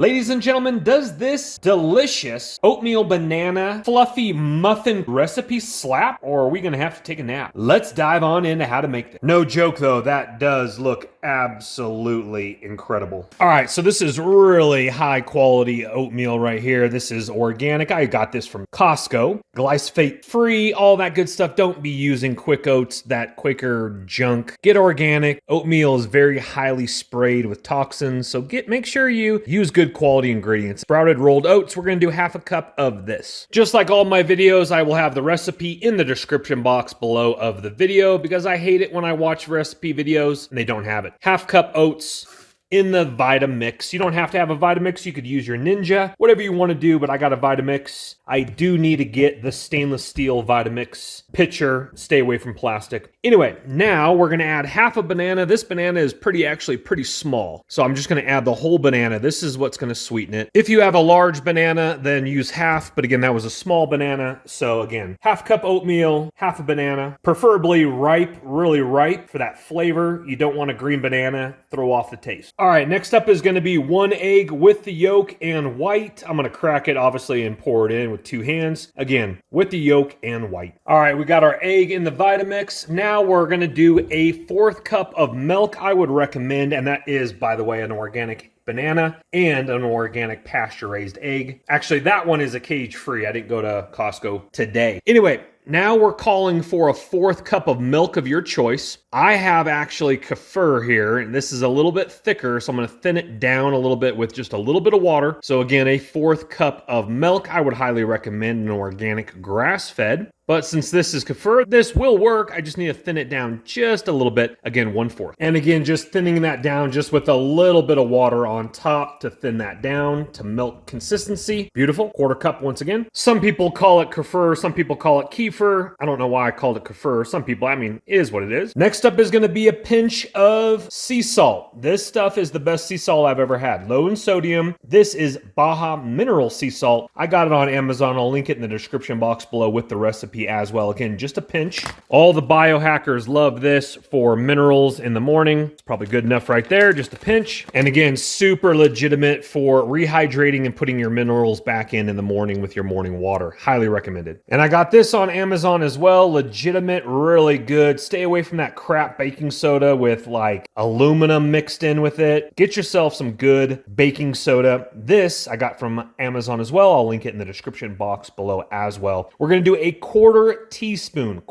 Ladies and gentlemen, does this delicious oatmeal banana fluffy muffin recipe slap, or are we gonna have to take a nap? Let's dive on into how to make this. No joke though, that does look absolutely incredible. All right, so this is really high quality oatmeal right here. This is organic. I got this from Costco. Glyphosate free, all that good stuff. Don't be using quick oats, that Quaker junk. Get organic. Oatmeal is very highly sprayed with toxins, so make sure you use good quality ingredients. Sprouted rolled oats, we're gonna do half a cup of this. Just like all my videos, I will have the recipe in the description box below of the video because I hate it when I watch recipe videos and they don't have it. Half cup oats in the Vitamix. You don't have to have a Vitamix. You could use your Ninja, whatever you want to do, but I got a Vitamix. I do need to get the stainless steel Vitamix pitcher. Stay away from plastic. Anyway, now we're going to add half a banana. This banana is actually pretty small. So I'm just going to add the whole banana. This is what's going to sweeten it. If you have a large banana, then use half. But again, that was a small banana. So again, half cup oatmeal, half a banana, preferably ripe, really ripe for that flavor. You don't want a green banana, throw off the taste. All right, next up is going to be 1 egg with the yolk and white. I'm going to crack it, obviously, and pour it in with 2 hands. Again, with the yolk and white. All right, we got our egg in the Vitamix. Now we're going to do a 1/4 cup of milk I would recommend, and that is, by the way, an organic banana and an organic pasture-raised egg. Actually, that one is a cage-free. I didn't go to Costco today. Anyway, now we're calling for a 1/4 cup of milk of your choice. I have actually kefir here, and this is a little bit thicker, so I'm going to thin it down a little bit with just a little bit of water. So again, a 1/4 cup of milk. I would highly recommend an organic grass-fed. But since this is kefir, this will work. I just need to thin it down just a little bit. Again, 1/4. And again, just thinning that down just with a little bit of water on top to thin that down to milk consistency. Beautiful. 1/4 cup once again. Some people call it kefir. Some people call it kefir. I don't know why I called it kefir. Some people, it is what it is. Next up is going to be a pinch of sea salt. This stuff is the best sea salt I've ever had. Low in sodium. This is Baja mineral sea salt. I got it on Amazon. I'll link it in the description box below with the recipe as well. Again, just a pinch. All the biohackers love this for minerals in the morning. It's probably good enough right there, just a pinch. And again, super legitimate for rehydrating and putting your minerals back in the morning with your morning water. Highly recommended. And I got this on Amazon as well. Legitimate, really good. Stay away from that crap baking soda with like aluminum mixed in with it. Get yourself some good baking soda. This I got from Amazon as well. I'll link it in the description box below as well. We're going to do a quarter teaspoon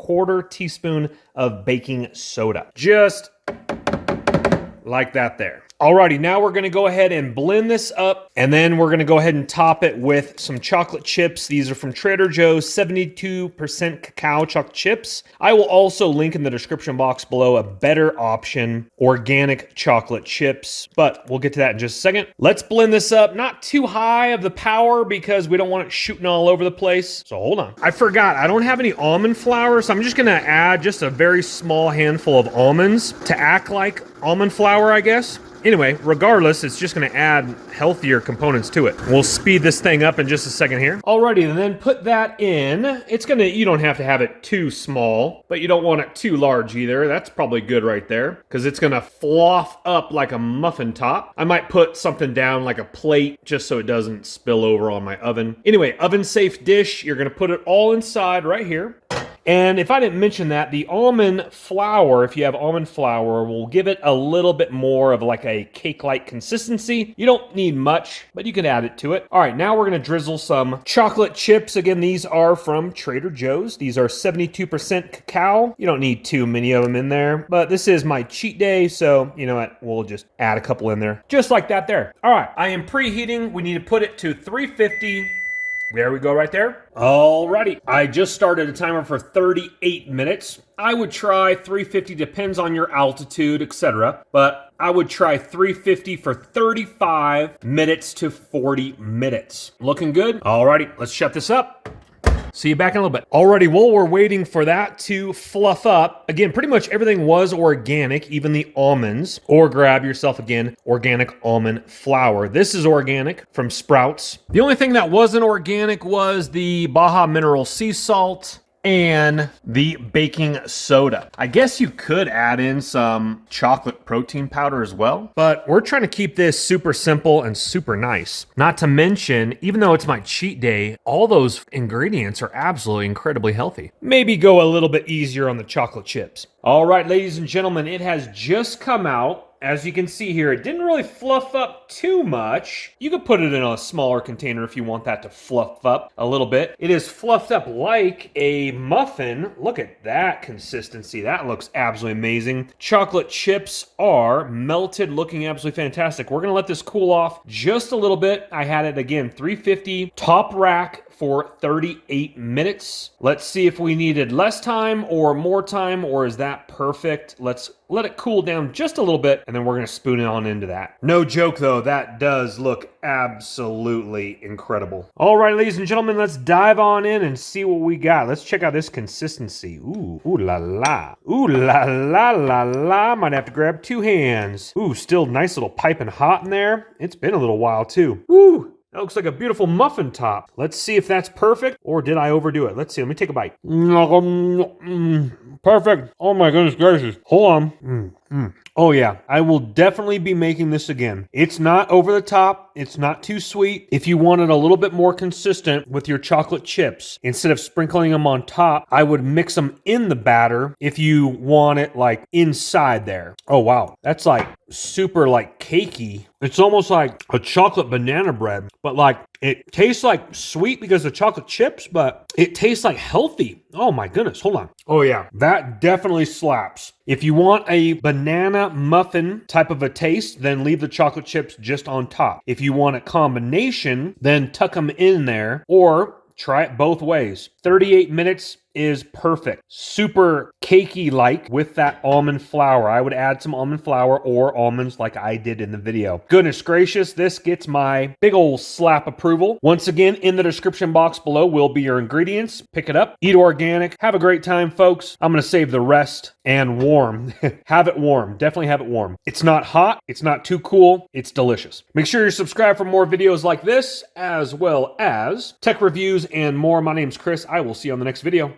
of baking soda. Just like that there. Alrighty, now we're gonna go ahead and blend this up, and then we're gonna go ahead and top it with some chocolate chips. These are from Trader Joe's, 72% cacao chocolate chips. I will also link in the description box below a better option, organic chocolate chips, but we'll get to that in just a second. Let's blend this up, not too high of the power because we don't want it shooting all over the place. So hold on. I forgot, I don't have any almond flour, so I'm just gonna add just a very small handful of almonds to act like almond flour, I guess. Anyway, regardless, it's just going to add healthier components to it. We'll speed this thing up in just a second here. Alrighty, and then put that in. You don't have to have it too small, but you don't want it too large either. That's probably good right there, because it's going to fluff up like a muffin top. I might put something down like a plate just so it doesn't spill over on my oven. Anyway, oven safe dish. You're going to put it all inside right here. And if I didn't mention that, the almond flour, if you have almond flour, will give it a little bit more of like a cake-like consistency. You don't need much, but you can add it to it. All right, now we're going to drizzle some chocolate chips. Again, these are from Trader Joe's. These are 72% cacao. You don't need too many of them in there, but this is my cheat day, so you know what? We'll just add a couple in there. Just like that there. All right, I am preheating. We need to put it to 350. There we go right there. Alrighty, I just started a timer for 38 minutes. I would try 350, depends on your altitude, etc. But I would try 350 for 35 minutes to 40 minutes. Looking good? Alrighty, let's shut this up. See you back in a little bit. Alrighty, while we're waiting for that to fluff up, again, pretty much everything was organic, even the almonds, or grab yourself, again, organic almond flour. This is organic from Sprouts. The only thing that wasn't organic was the Baja mineral sea salt. and the baking soda. I guess you could add in some chocolate protein powder as well, but we're trying to keep this super simple and super nice. Not to mention, even though it's my cheat day, all those ingredients are absolutely incredibly healthy. Maybe go a little bit easier on the chocolate chips. All right, ladies and gentlemen, it has just come out. As you can see here, it didn't really fluff up too much. You could put it in a smaller container if you want that to fluff up a little bit. It is fluffed up like a muffin. Look at that consistency. That looks absolutely amazing. Chocolate chips are melted, looking absolutely fantastic. We're gonna let this cool off just a little bit. I had it again, 350 top rack for 38 minutes. Let's see if we needed less time or more time, or is that perfect? Let's let it cool down just a little bit, and then we're gonna spoon it on into that. No joke though, that does look absolutely incredible. All right, ladies and gentlemen, let's dive on in and see what we got. Let's check out this consistency. Ooh, ooh la la. Ooh la la la la. Might have to grab two hands. Ooh, still nice little piping hot in there. It's been a little while too. Ooh. That looks like a beautiful muffin top. Let's see if that's perfect, or did I overdo it? Let's see. Let me take a bite. Perfect. Oh my goodness gracious. Hold on. Oh yeah, I will definitely be making this again. It's not over the top. It's not too sweet. If you want it a little bit more consistent with your chocolate chips, instead of sprinkling them on top, I would mix them in the batter if you want it like inside there. Oh wow, that's like super like cakey. It's almost like a chocolate banana bread, but like it tastes like sweet because of chocolate chips, but it tastes like healthy. Oh my goodness, hold on. Oh yeah, that definitely slaps. If you want a banana muffin type of a taste, then leave the chocolate chips just on top. If you want a combination, then tuck them in there, or try it both ways. 38 minutes is perfect. Super cakey like with that almond flour. I would add some almond flour or almonds like I did in the video. Goodness gracious, this gets my big old slap approval. Once again, in the description box below will be your ingredients. Pick it up, eat organic, have a great time, folks. I'm gonna save the rest and warm. Have it warm, definitely have it warm. It's not hot, it's not too cool, it's delicious. Make sure you're subscribed for more videos like this, as well as tech reviews and more. My name's Chris. I will see you on the next video.